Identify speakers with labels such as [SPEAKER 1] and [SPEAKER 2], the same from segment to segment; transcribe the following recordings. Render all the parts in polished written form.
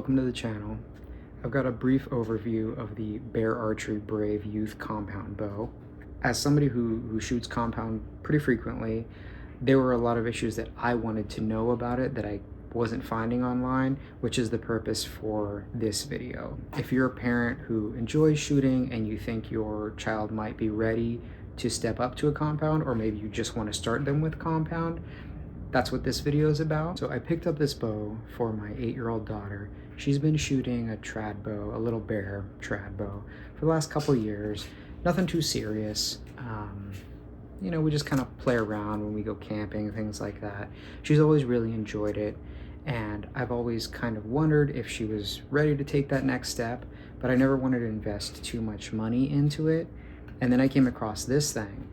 [SPEAKER 1] welcome to the channel. I've got a brief overview of the Bear Archery Brave Youth Compound Bow. As somebody who shoots compound pretty frequently, there were a lot of issues that I wanted to know about it that I wasn't finding online, which is the purpose for this video. If you're a parent who enjoys shooting and you think your child might be ready to step up to a compound, or maybe you just want to start them with compound, that's what this video is about. So I picked up this bow for my 8-year-old daughter. She's been shooting a trad bow, a little bear trad bow, for the last couple years. Nothing too serious. You know, we just kind of play around when we go camping, things like that. She's always really enjoyed it, and I've always kind of wondered if she was ready to take that next step, but I never wanted to invest too much money into it. And then I came across this thing.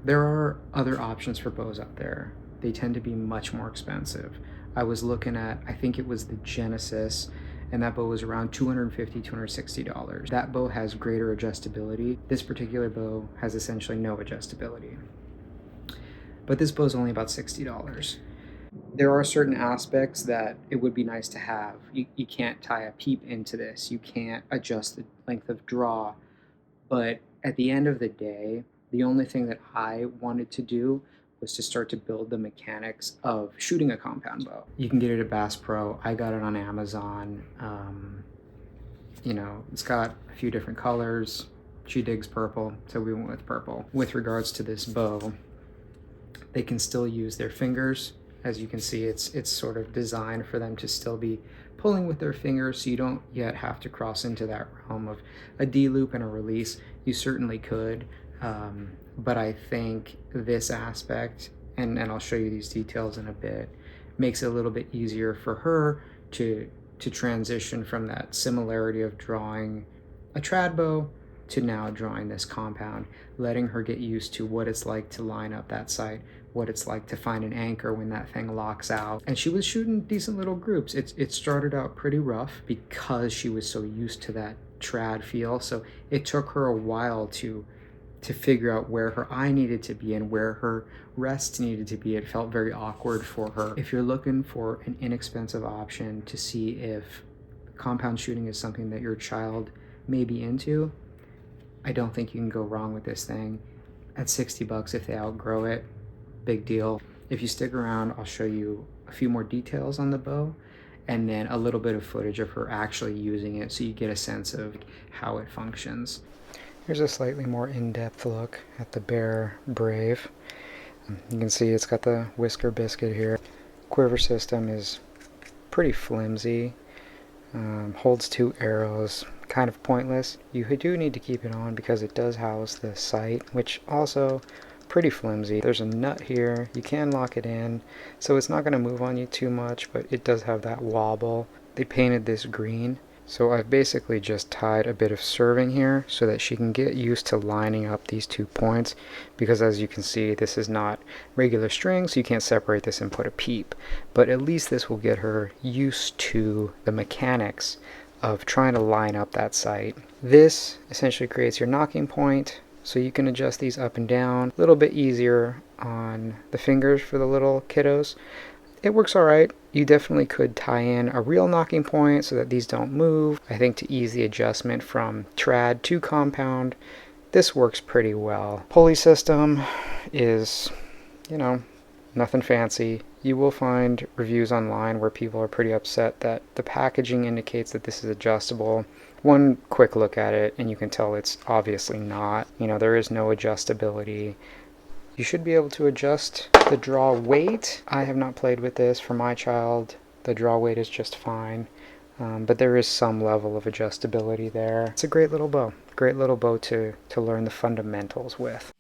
[SPEAKER 1] There are other options for bows out there. They tend to be much more expensive. I was looking at, I think it was the Genesis, and that bow was around $250, $260. That bow has greater adjustability. This particular bow has essentially no adjustability. But this bow is only about $60. There are certain aspects that it would be nice to have. You can't tie a peep into this. You can't adjust the length of draw. But at the end of the day, the only thing that I wanted to do was to start to build the mechanics of shooting a compound bow. You can get it at Bass Pro. I got it on Amazon. You know, it's got a few different colors. She digs purple, so we went with purple. With regards to this bow, they can still use their fingers. As you can see, it's sort of designed for them to still be pulling with their fingers, so you don't yet have to cross into that realm of a D-loop and a release. You certainly could, but I think this aspect, and I'll show you these details in a bit, makes it a little bit easier for her to transition from that similarity of drawing a trad bow to now drawing this compound, letting her get used to what it's like to line up that sight, what it's like to find an anchor when that thing locks out. And she was shooting decent little groups. It started out pretty rough because she was so used to that trad feel, so it took her a while to figure out where her eye needed to be and where her rest needed to be. It felt very awkward for her. If you're looking for an inexpensive option to see if compound shooting is something that your child may be into, I don't think you can go wrong with this thing. At $60, if they outgrow it, big deal. If you stick around, I'll show you a few more details on the bow and then a little bit of footage of her actually using it so you get a sense of how it functions. Here's a slightly more in-depth look at the Bear Brave. You can see it's got the whisker biscuit here. Quiver system is pretty flimsy. Holds 2 arrows, kind of pointless. You do need to keep it on because it does house the sight, which also pretty flimsy. There's a nut here. You can lock it in, so it's not going to move on you too much, but it does have that wobble. They painted this green, so I've basically just tied a bit of serving here so that she can get used to lining up these 2 points, because as you can see, this is not regular string, so you can't separate this and put a peep, but at least this will get her used to the mechanics of trying to line up that sight. This essentially creates your knocking point, so you can adjust these up and down. A little bit easier on the fingers for the little kiddos. It works alright. You definitely could tie in a real knocking point so that these don't move. I think to ease the adjustment from trad to compound, this works pretty well. Pulley system is, you know, nothing fancy. You will find reviews online where people are pretty upset that the packaging indicates that this is adjustable. One quick look at it and you can tell it's obviously not. You know, there is no adjustability. You should be able to adjust the draw weight. I have not played with this. For my child, the draw weight is just fine, but there is some level of adjustability there. It's a great little bow to learn the fundamentals with.